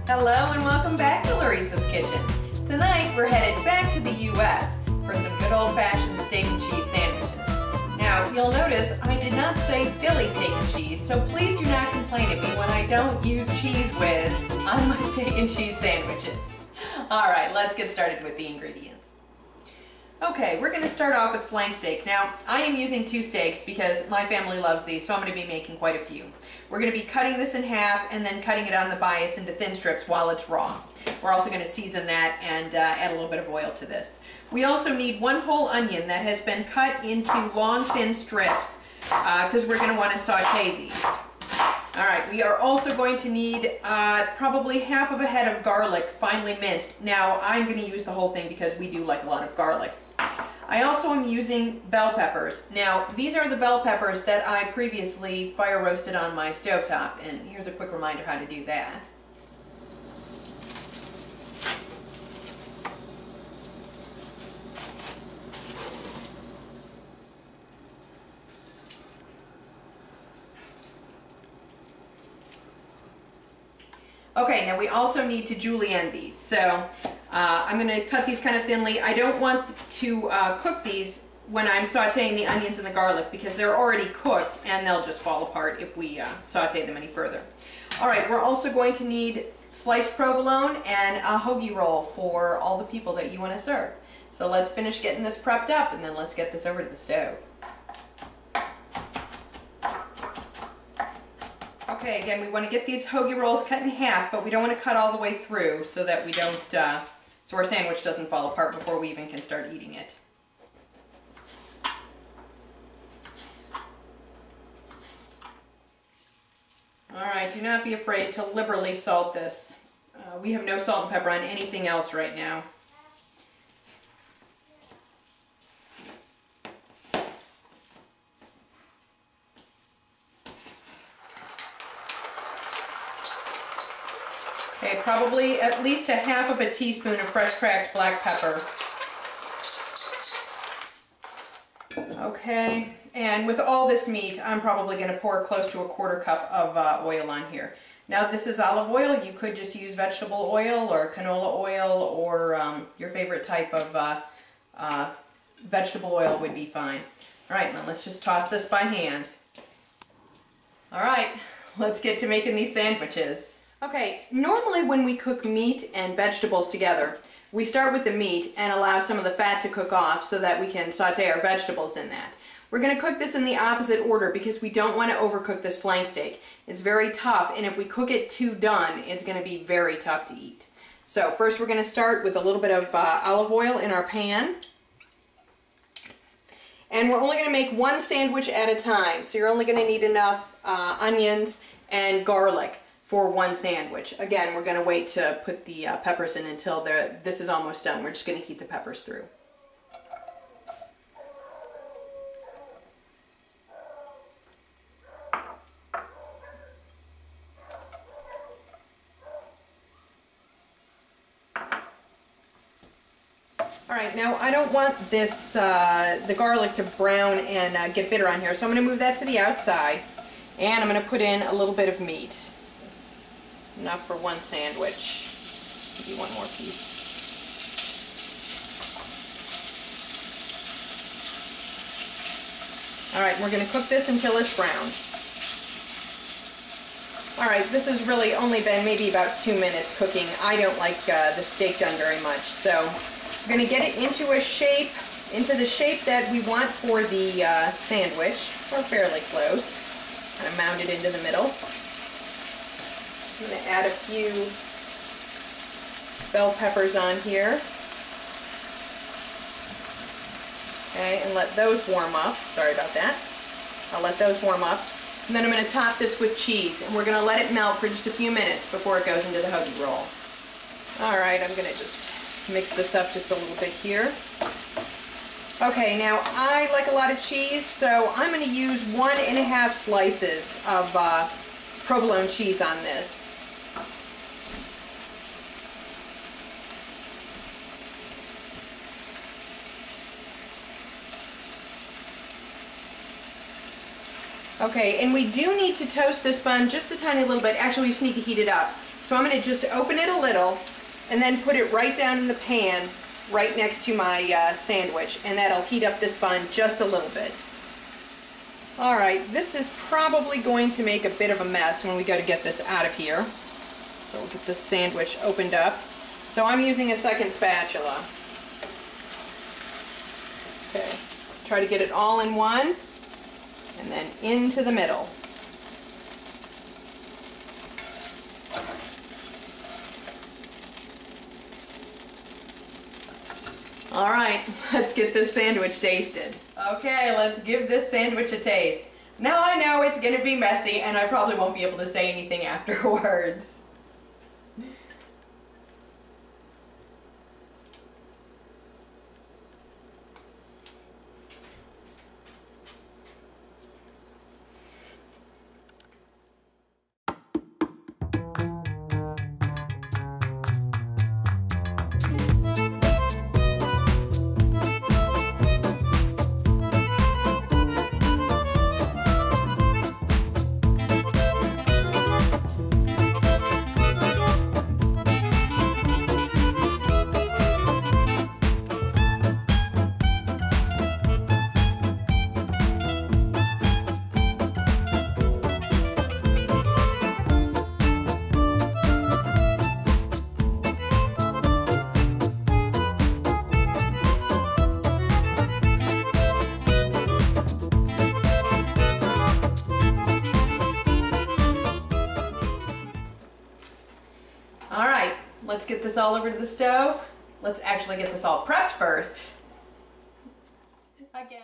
Hello and welcome back to Larissa's Kitchen. Tonight we're headed back to the U.S. for some good old-fashioned steak and cheese sandwiches. Now you'll notice I did not say Philly steak and cheese, so please do not complain at me when I don't use Cheese Whiz on my steak and cheese sandwiches. Alright, let's get started with the ingredients. Okay, we're going to start off with flank steak. Now, I am using 2 steaks because my family loves these, so I'm going to be making quite a few. We're going to be cutting this in half and then cutting it on the bias into thin strips while it's raw. We're also going to season that and add a little bit of oil to this. We also need 1 whole onion that has been cut into long, thin strips because we're going to want to saute these. Alright, we are also going to need probably half of a head of garlic, finely minced. Now, I'm going to use the whole thing because we do like a lot of garlic. I also am using bell peppers. Now, these are the bell peppers that I previously fire roasted on my stovetop, and here's a quick reminder how to do that. Okay, now we also need to julienne these. So I'm going to cut these kind of thinly. I don't want to cook these when I'm sauteing the onions and the garlic because they're already cooked and they'll just fall apart if we saute them any further. Alright, we're also going to need sliced provolone and a hoagie roll for all the people that you want to serve. So let's finish getting this prepped up and then let's get this over to the stove. Okay, again, we want to get these hoagie rolls cut in half, but we don't want to cut all the way through so that we don't, so our sandwich doesn't fall apart before we even can start eating it. Alright, do not be afraid to liberally salt this. We have no salt and pepper on anything else right now. Okay, probably at least a half of a teaspoon of fresh cracked black pepper. Okay, and with all this meat, I'm probably going to pour close to a 1/4 cup of oil on here. Now this is olive oil. You could just use vegetable oil or canola oil or your favorite type of vegetable oil would be fine. Alright, now let's just toss this by hand. Alright, let's get to making these sandwiches. Okay, normally when we cook meat and vegetables together, we start with the meat and allow some of the fat to cook off so that we can saute our vegetables in that. We're going to cook this in the opposite order because we don't want to overcook this flank steak. It's very tough, and if we cook it too done, it's going to be very tough to eat. So first we're going to start with a little bit of olive oil in our pan. And we're only going to make 1 sandwich at a time, so you're only going to need enough onions and garlic for 1 sandwich. Again, we're going to wait to put the peppers in until this is almost done. We're just going to heat the peppers through. Alright, now I don't want this, the garlic to brown and get bitter on here, so I'm going to move that to the outside, and I'm going to put in a little bit of meat. Enough for 1 sandwich. Maybe 1 more piece. Alright, we're going to cook this until it's brown. Alright, this has really only been maybe about 2 minutes cooking. I don't like the steak done very much, so we're going to get it into a shape, into the shape that we want for the sandwich. We're fairly close. Kind of mound it into the middle. I'm going to add a few bell peppers on here. Okay, and let those warm up. Sorry about that. I'll let those warm up. And then I'm going to top this with cheese, and we're going to let it melt for just a few minutes before it goes into the hoagie roll. Alright, I'm going to just mix this up just a little bit here. Okay, now I like a lot of cheese, so I'm going to use 1½ slices of provolone cheese on this. Okay, and we do need to toast this bun just a tiny little bit. Actually, we just need to heat it up. So I'm going to just open it a little and then put it right down in the pan right next to my sandwich, and that'll heat up this bun just a little bit. Alright, this is probably going to make a bit of a mess when we go to get this out of here. So we'll get this sandwich opened up. So I'm using a second spatula. Okay, try to get it all in one, and then into the middle. All right, let's get this sandwich tasted. Okay, let's give this sandwich a taste. Now I know it's gonna be messy and I probably won't be able to say anything afterwards. Alright, let's get this all over to the stove. Let's actually get this all prepped first. Again.